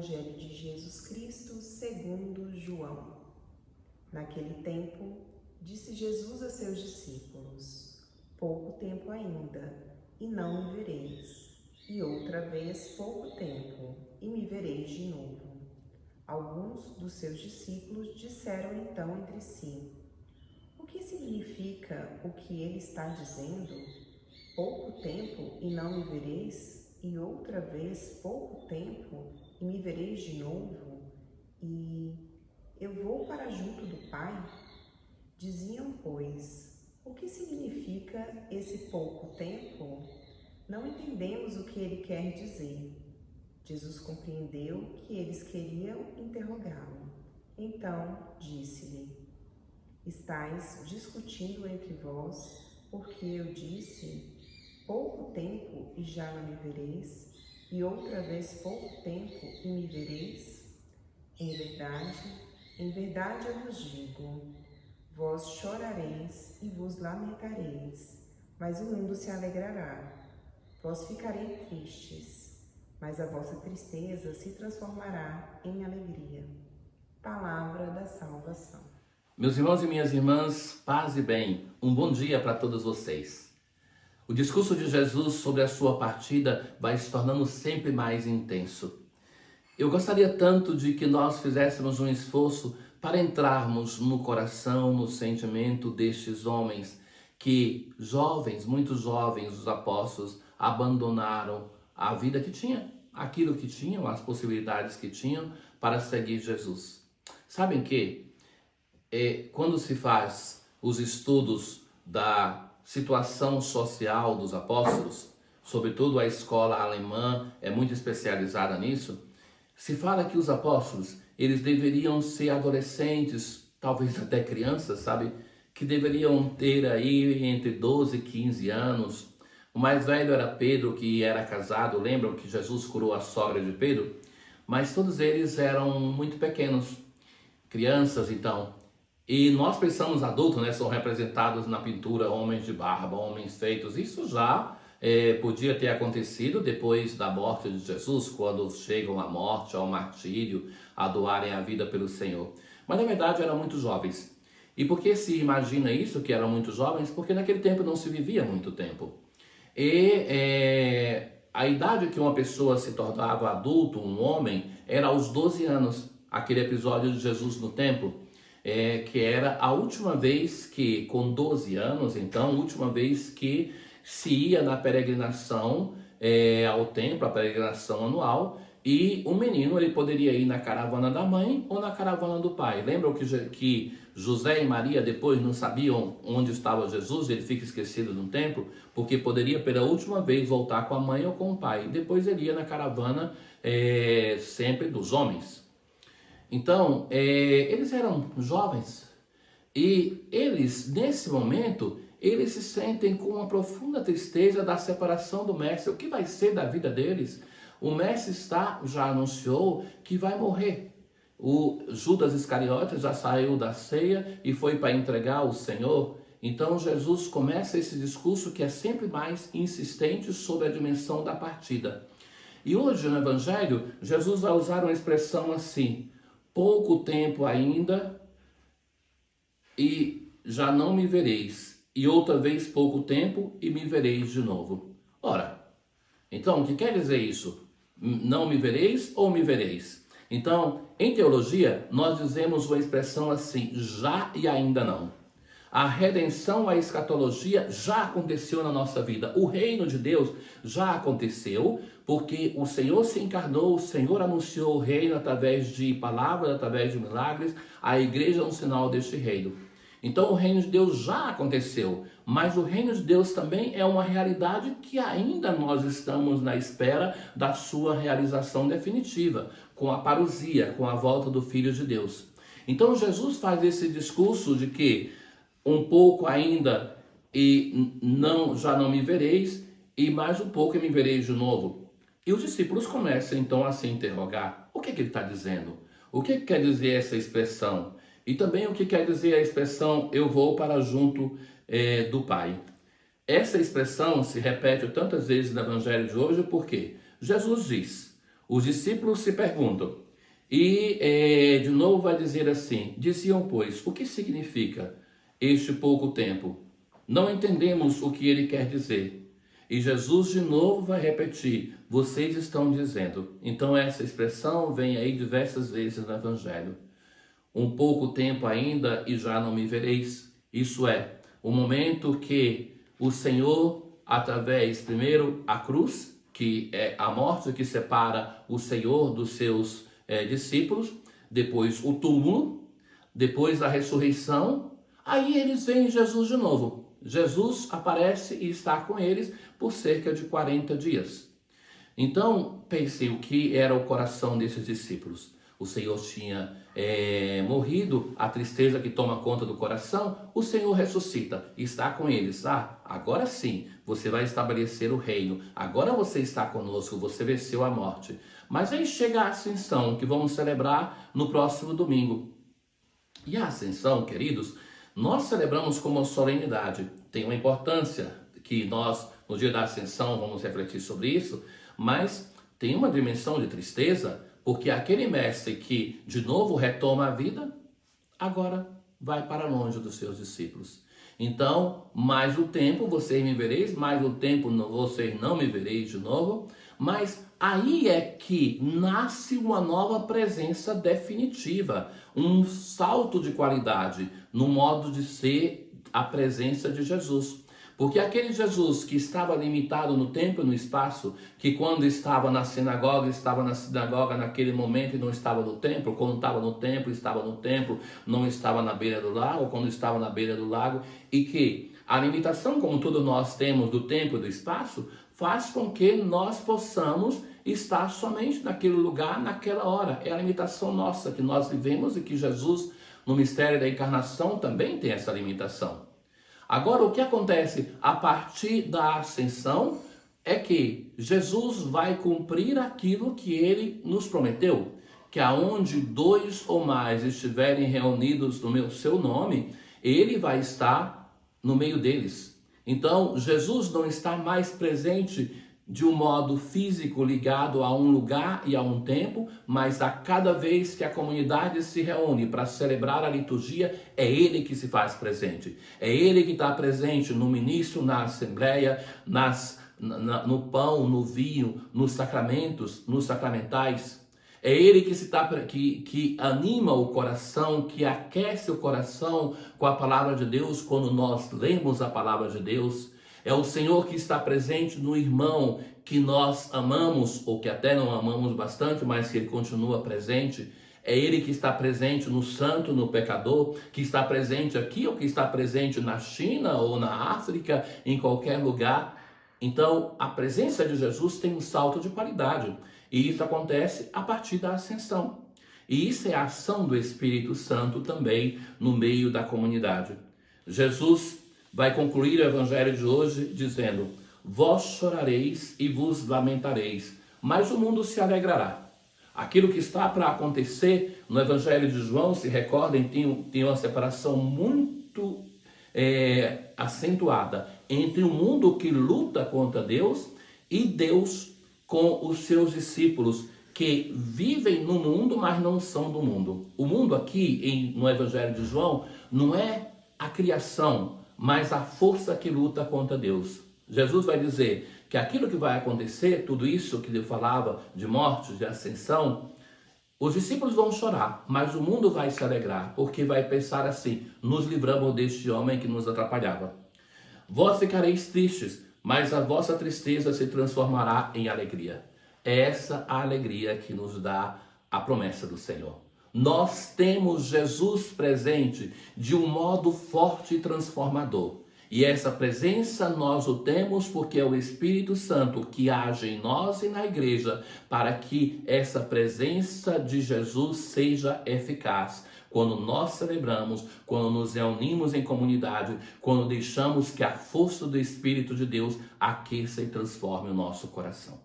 Evangelho de Jesus Cristo segundo João. Naquele tempo, disse Jesus a seus discípulos: pouco tempo ainda, e não me vereis, e outra vez pouco tempo, e me vereis de novo. Alguns dos seus discípulos disseram então entre si: o que significa o que ele está dizendo? Pouco tempo e não me vereis, e outra vez pouco tempo e me vereis de novo, e eu vou para junto do Pai? Diziam, pois, o que significa esse pouco tempo? Não entendemos o que ele quer dizer. Jesus compreendeu que eles queriam interrogá-lo. Então disse-lhe: estais discutindo entre vós, porque eu disse: pouco tempo e já não me vereis, e outra vez pouco tempo e me vereis? Em verdade eu vos digo, vós chorareis e vos lamentareis, mas o mundo se alegrará. Vós ficareis tristes, mas a vossa tristeza se transformará em alegria. Palavra da salvação. Meus irmãos e minhas irmãs, paz e bem, um bom dia para todos vocês. O discurso de Jesus sobre a sua partida vai se tornando sempre mais intenso. Eu gostaria tanto de que nós fizéssemos um esforço para entrarmos no coração, no sentimento destes homens que, jovens, muito jovens, os apóstolos, abandonaram a vida que tinham, aquilo que tinham, as possibilidades que tinham para seguir Jesus. Sabem que quando se faz os estudos da situação social dos apóstolos, sobretudo a escola alemã é muito especializada nisso, se fala que os apóstolos, eles deveriam ser adolescentes, talvez até crianças, sabe? Que deveriam ter aí entre 12 e 15 anos. O mais velho era Pedro, que era casado, lembram que Jesus curou a sogra de Pedro? Mas todos eles eram muito pequenos, crianças então. E nós pensamos adultos, né? São representados na pintura homens de barba, homens feitos. Isso já podia ter acontecido depois da morte de Jesus, quando chegam à morte, ao martírio, a doarem a vida pelo Senhor. Mas na verdade eram muito jovens. E por que se imagina isso, que eram muito jovens? Porque naquele tempo não se vivia muito tempo. E a idade que uma pessoa se tornava adulto, um homem, era aos 12 anos. Aquele episódio de Jesus no templo. Que era a última vez que, com 12 anos, então, a última vez que se ia na peregrinação ao templo, a peregrinação anual, e o menino ele poderia ir na caravana da mãe ou na caravana do pai. Lembram que José e Maria depois não sabiam onde estava Jesus, ele fica esquecido no templo, porque poderia pela última vez voltar com a mãe ou com o pai. Depois ele ia na caravana sempre dos homens. Então, eles eram jovens e eles, nesse momento, eles se sentem com uma profunda tristeza da separação do mestre. O que vai ser da vida deles? O mestre já anunciou que vai morrer. O Judas Iscariotes já saiu da ceia e foi para entregar o Senhor. Então, Jesus começa esse discurso que é sempre mais insistente sobre a dimensão da partida. E hoje no Evangelho, Jesus vai usar uma expressão assim: pouco tempo ainda e já não me vereis, e outra vez pouco tempo e me vereis de novo. Ora, então o que quer dizer isso? Não me vereis ou me vereis? Então, em teologia, nós dizemos uma expressão assim: já e ainda não. A redenção, a escatologia já aconteceu na nossa vida. O reino de Deus já aconteceu, porque o Senhor se encarnou, o Senhor anunciou o reino através de palavras, através de milagres. A igreja é um sinal deste reino. Então o reino de Deus já aconteceu, mas o reino de Deus também é uma realidade que ainda nós estamos na espera da sua realização definitiva, com a parousia, com a volta do Filho de Deus. Então Jesus faz esse discurso de que um pouco ainda e já não me vereis, e mais um pouco e me vereis de novo. E os discípulos começam então a se interrogar: o que ele está dizendo? O que quer dizer essa expressão? E também o que quer dizer a expressão eu vou para junto do Pai? Essa expressão se repete tantas vezes no Evangelho de hoje porque Jesus diz: Os discípulos se perguntam, e de novo vai dizer assim: diziam, pois, o que significa este pouco tempo? Não entendemos o que ele quer dizer. E Jesus de novo vai repetir: vocês estão dizendo. Então essa expressão vem aí diversas vezes no Evangelho. Um pouco tempo ainda e já não me vereis. Isso é, o momento que o Senhor, através, primeiro, a cruz, que é a morte que separa o Senhor dos seus discípulos, depois o túmulo, depois a ressurreição, aí eles veem Jesus de novo. Jesus aparece e está com eles por cerca de 40 dias. Então, pensei o que era o coração desses discípulos. O Senhor tinha morrido, a tristeza que toma conta do coração, o Senhor ressuscita, está com eles. Agora sim, você vai estabelecer o reino, agora você está conosco, você venceu a morte. Mas aí chega a Ascensão, que vamos celebrar no próximo domingo. E a Ascensão, queridos, nós celebramos como uma solenidade. Tem uma importância que nós, no dia da Ascensão, vamos refletir sobre isso, mas tem uma dimensão de tristeza, porque aquele mestre que de novo retoma a vida, agora vai para longe dos seus discípulos. Então, mais o tempo vocês me vereis, mais o tempo vocês não me vereis de novo, mas aí é que nasce uma nova presença definitiva, um salto de qualidade no modo de ser a presença de Jesus. Porque aquele Jesus que estava limitado no tempo e no espaço, que quando estava na sinagoga naquele momento e não estava no templo, quando estava no templo, não estava na beira do lago, quando estava na beira do lago, e que a limitação, como todos nós temos, do tempo e do espaço, faz com que nós possamos estar somente naquele lugar, naquela hora. É a limitação nossa que nós vivemos e que Jesus, no mistério da encarnação, também tem essa limitação. Agora, o que acontece a partir da ascensão é que Jesus vai cumprir aquilo que ele nos prometeu, que aonde 2 ou mais estiverem reunidos no seu nome, ele vai estar no meio deles. Então, Jesus não está mais presente de um modo físico ligado a um lugar e a um tempo, mas a cada vez que a comunidade se reúne para celebrar a liturgia, é ele que se faz presente. É ele que está presente no ministro, na assembleia, no pão, no vinho, nos sacramentos, nos sacramentais. É ele que anima o coração, que aquece o coração com a palavra de Deus quando nós lemos a palavra de Deus. É o Senhor que está presente no irmão que nós amamos, ou que até não amamos bastante, mas que ele continua presente. É ele que está presente no santo, no pecador, que está presente aqui ou que está presente na China ou na África, em qualquer lugar. Então, a presença de Jesus tem um salto de qualidade. E isso acontece a partir da ascensão. E isso é a ação do Espírito Santo também no meio da comunidade. Jesus vai concluir o evangelho de hoje dizendo: vós chorareis e vos lamentareis, mas o mundo se alegrará. Aquilo que está para acontecer no evangelho de João, se recordem, tem uma separação muito acentuada entre o mundo que luta contra Deus e Deus com os seus discípulos, que vivem no mundo, mas não são do mundo. O mundo aqui, no evangelho de João, não é a criação, mas a força que luta contra Deus. Jesus vai dizer que aquilo que vai acontecer, tudo isso que ele falava de morte, de ascensão, os discípulos vão chorar, mas o mundo vai se alegrar, porque vai pensar assim: nos livramos deste homem que nos atrapalhava. Vós ficareis tristes, mas a vossa tristeza se transformará em alegria. É essa a alegria que nos dá a promessa do Senhor. Nós temos Jesus presente de um modo forte e transformador. E essa presença nós o temos porque é o Espírito Santo que age em nós e na igreja para que essa presença de Jesus seja eficaz. Quando nós celebramos, quando nos reunimos em comunidade, quando deixamos que a força do Espírito de Deus aqueça e transforme o nosso coração.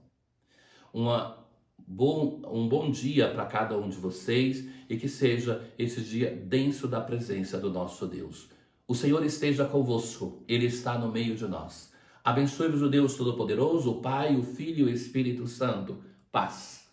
Um bom dia para cada um de vocês e que seja esse dia denso da presença do nosso Deus. O Senhor esteja convosco, Ele está no meio de nós. Abençoe-vos o Deus Todo-Poderoso, o Pai, o Filho e o Espírito Santo. Paz.